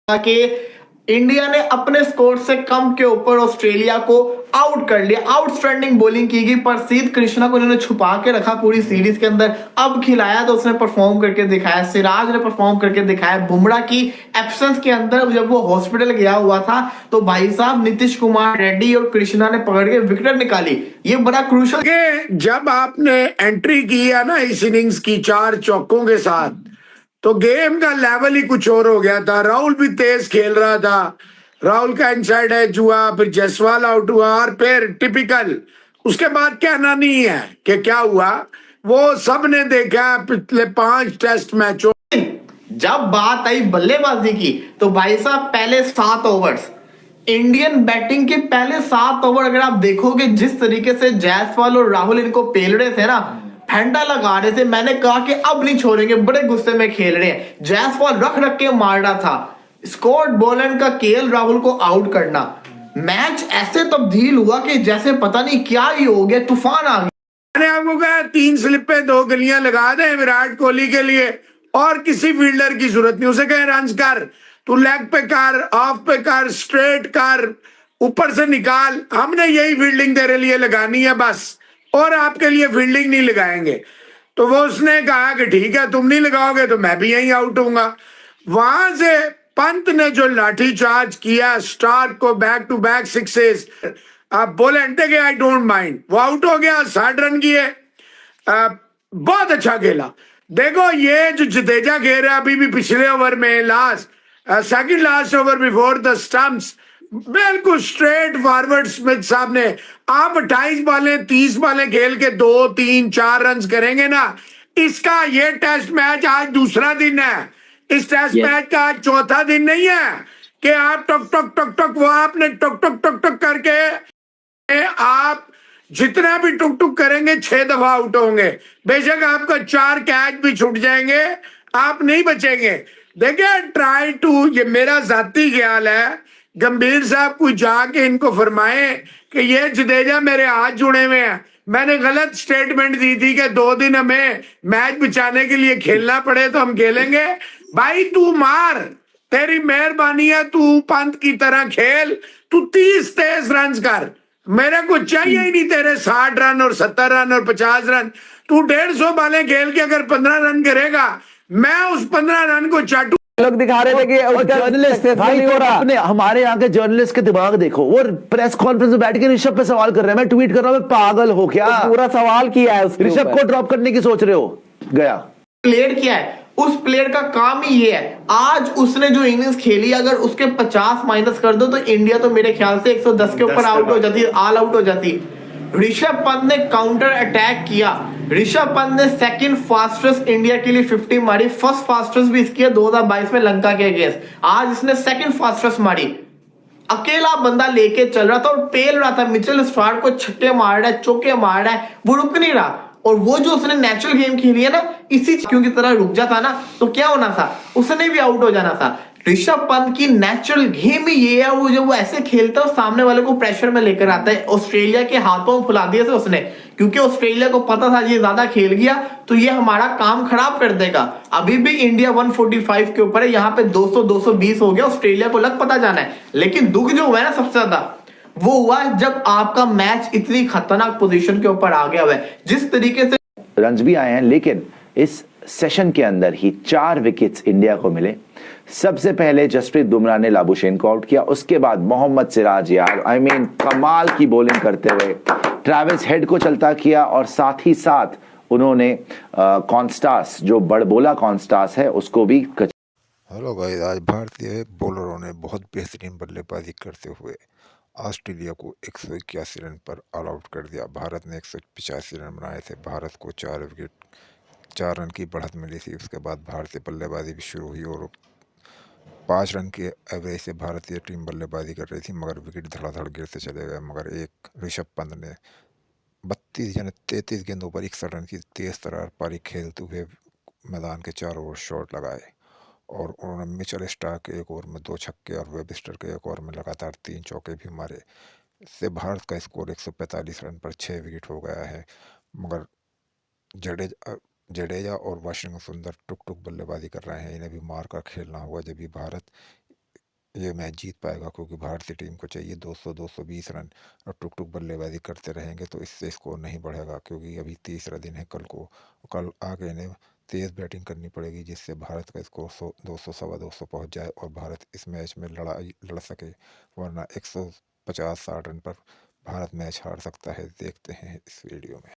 कि इंडिया ने अपने स्कोर से कम के ऊपर ऑस्ट्रेलिया को आउट कर लिया। आउटस्टैंडिंग बॉलिंग की गई, प्रसिद्ध कृष्णा को उन्होंने छुपा के रखा पूरी सीरीज के अंदर। अब खिलाया तो उसने परफॉर्म करके दिखाया, सिराज ने परफॉर्म करके दिखाया। बुमराह की एब्सेंस के अंदर जब वो हॉस्पिटल गया हुआ था तो भाई साहब नीतीश कुमार रेड्डी और कृष्णा ने पकड़ के विकेट निकाली। ये बड़ा क्रूशल। जब आपने एंट्री की है ना इस इनिंग्स की 4 चौकों के साथ, तो गेम का लेवल ही कुछ और हो गया था। राहुल भी तेज खेल रहा था, राहुल का इनसाइड एज हुआ, फिर जायसवाल आउट हुआ और फिर टिपिकल। उसके बाद कहना नहीं है कि क्या हुआ, वो सब ने देखा पिछले 5 टेस्ट मैचों। जब बात आई बल्लेबाजी की तो भाई साहब पहले 7 ओवर्स, इंडियन बैटिंग के पहले 7 ओवर अगर आप देखोगे जिस तरीके से जायसवाल और राहुल इनको पेल रहे थे ना, फंडा लगा रहे थे, मैंने कहा कि अब नहीं छोड़ेंगे, बड़े गुस्से में खेल रहे हैं। जायसवाल रख रख के मार रहा था। स्कॉट बोलन का केएल राहुल को आउट करना, मैच ऐसे तब्दील हुआ कि जैसे पता नहीं क्या ही हो गया, तूफान आ गया। मैंने आपको कहा 3 स्लिपें 2 गलियां लगा दे विराट कोहली के लिए, और किसी फील्डर की जरूरत नहीं। उसे कहे रन कर, तू लेग पे कर, ऑफ पे कर, स्ट्रेट कर, ऊपर से निकाल। हमने यही फील्डिंग तेरे लिए लगानी है बस, और आपके लिए फील्डिंग नहीं लगाएंगे। तो वो उसने कहा कि ठीक है, तुम नहीं लगाओगे तो मैं भी यहीं आउट होऊंगा। वहां से पंत ने जो लाठी चार्ज किया स्टार्क को, बैक टू बैक सिक्सेस, आप बोले अंटे के आई डोंट माइंड, वो आउट हो गया। 60 रन किए, बहुत अच्छा खेला। देखो ये जो जडेजा खेल रहा है अभी भी पिछले ओवर में, last second last over before the stumps, बिल्कुल स्ट्रेट फॉरवर्ड। स्मिथ साहब ने, आप 28 बॉलें 30 बॉलें खेल के 2 3 4 रन करेंगे ना, इसका ये टेस्ट मैच आज दूसरा दिन है। इस टेस्ट मैच का आज चौथा दिन नहीं है कि आप टक टक टक टक, वो आपने टक टक टक टक करके आप जितना भी टुक टुक करेंगे 6 दफा आउट होंगे। बेशक आपका 4 कैच भी छूट जाएंगे, आप नहीं बचेंगे। देखिए ट्राई टू, ये मेरा जाती ख्याल है, गंभीर साहब कोई जाके इनको फरमाए कि ये जडेजा मेरे हाथ जुड़े हुए हैं। मैंने गलत स्टेटमेंट दी थी कि 2 दिन हमें मैच बचाने के लिए खेलना पड़े तो हम खेलेंगे। भाई तू मार, तेरी मेहरबानी है, तू पंत की तरह खेल, तू 30 तेज रन कर, मेरे को चाहिए ही नहीं तेरे 60 रन और 70 रन और 50 रन। तू 150 बालें खेल के अगर 15 रन करेगा, मैं उस 15 रन को चाटू। लोग दिखा रहे थे कि जर्नलिस्ट भाई हो रहा। अपने हमारे यहाँ के जर्नलिस्ट के दिमाग देखो, वो प्रेस कॉन्फ्रेंस में बैठ के ऋषभ पे सवाल कर रहे हैं। मैं ट्वीट कर रहा हूँ, पागल हो क्या? तो पूरा सवाल किया है ऋषभ को ड्रॉप करने की सोच रहे हो? गया प्लेयर किया है, उस प्लेयर का काम ही ये है। आज उसने जो इनिंग्स खेली, अगर उसके 50 माइनस कर दो तो इंडिया तो मेरे ख्याल से 110 के ऊपर आउट हो जाती, ऑल आउट हो जाती। ऋषभ पंत ने काउंटर अटैक किया। ऋषभ पंत ने सेकंड फास्टेस्ट इंडिया के लिए 50 मारी, फर्स्ट फास्टेस्ट भी इसकी है 2022 में लंका के अगेंस्ट। आज इसने सेकंड फास्टेस्ट मारी, अकेला बंदा लेके चल रहा था और पेल रहा था। मिचेल स्टार्क को छक्के मार रहा है, चौके मार रहा है, वो रुक नहीं रहा। और वो जो उसने नेचुरल गेम खेली है ना, इसी क्यों की तरह रुक जाता ना तो क्या होना था, उसने भी आउट हो जाना था। ऋषभ पंत की नेचुरल गेम ही ये है, वो जब वो ऐसे खेलता है सामने वाले को प्रेशर में लेकर आता है। ऑस्ट्रेलिया के हाथों में फुला दिया था उसने, क्योंकि ऑस्ट्रेलिया को पता था ये ज्यादा खेल गया तो ये हमारा काम खराब कर देगा। अभी भी इंडिया 145 के ऊपर है, यहाँ पे 200 220 हो गया, ऑस्ट्रेलिया को लग पता जाना है। लेकिन दुख जो हुआ है ना सबसे ज्यादा, वो हुआ जब आपका मैच इतनी खतरनाक पोजीशन के ऊपर आ गया हुआ है। जिस तरीके से रन्स भी आए हैं, लेकिन इस सेशन के अंदर ही 4 विकेट्स इंडिया को मिले। सबसे पहले जसप्रीत बुमराह ने लाबुशेन को आउट किया, उसके बाद मोहम्मद सिराज, यार आई मीन कमाल की बॉलिंग करते हुए ट्रेविस हेड को चलता किया, और साथ ही साथ उन्होंने कॉन्स्टास, जो बड़बोला कॉन्स्टास है, उसको भी हेलो गाइस, आज भारतीय बॉलरों ने बहुत बेहतरीन बल्लेबाजी करते हुए ऑस्ट्रेलिया को 181 रन पर ऑल आउट कर दिया। भारत ने 185 रन बनाए थे। भारत को 4 रन की बढ़त मिली थी। उसके बाद भारतीय बल्लेबाजी भी शुरू हुई और 5 रन के एवरेज से भारतीय टीम बल्लेबाजी कर रही थी, मगर विकेट धड़ाधड़ गिरते चले गए। मगर एक ऋषभ पंत ने 32 यानी 33 गेंदों पर 61 रन की तेज तर्रार पारी खेलते हुए मैदान के 4 ओवर शॉट लगाए, और उन्होंने मिचेल स्टार्क के 1 ओवर में 2 छक्के और वेबस्टर के 1 ओवर में लगातार 3 चौके भी मारे। इससे भारत का स्कोर 145 रन पर 6 विकेट हो गया है। मगर जडेजा और वाशिंगटन सुंदर टुक टुक बल्लेबाजी कर रहे हैं, इन्हें भी मार कर खेलना होगा जब भी भारत ये मैच जीत पाएगा, क्योंकि भारतीय टीम को चाहिए 200-220 रन। और टुक टुक बल्लेबाजी करते रहेंगे तो इससे स्कोर नहीं बढ़ेगा, क्योंकि अभी तीसरा दिन है कल आगे इन्हें तेज़ बैटिंग करनी पड़ेगी, जिससे भारत का स्कोर 200 सवा 200 पहुँच जाए और भारत इस मैच में लड़ सके। वरना 150-60 रन पर भारत मैच हार सकता है। देखते हैं इस वीडियो में।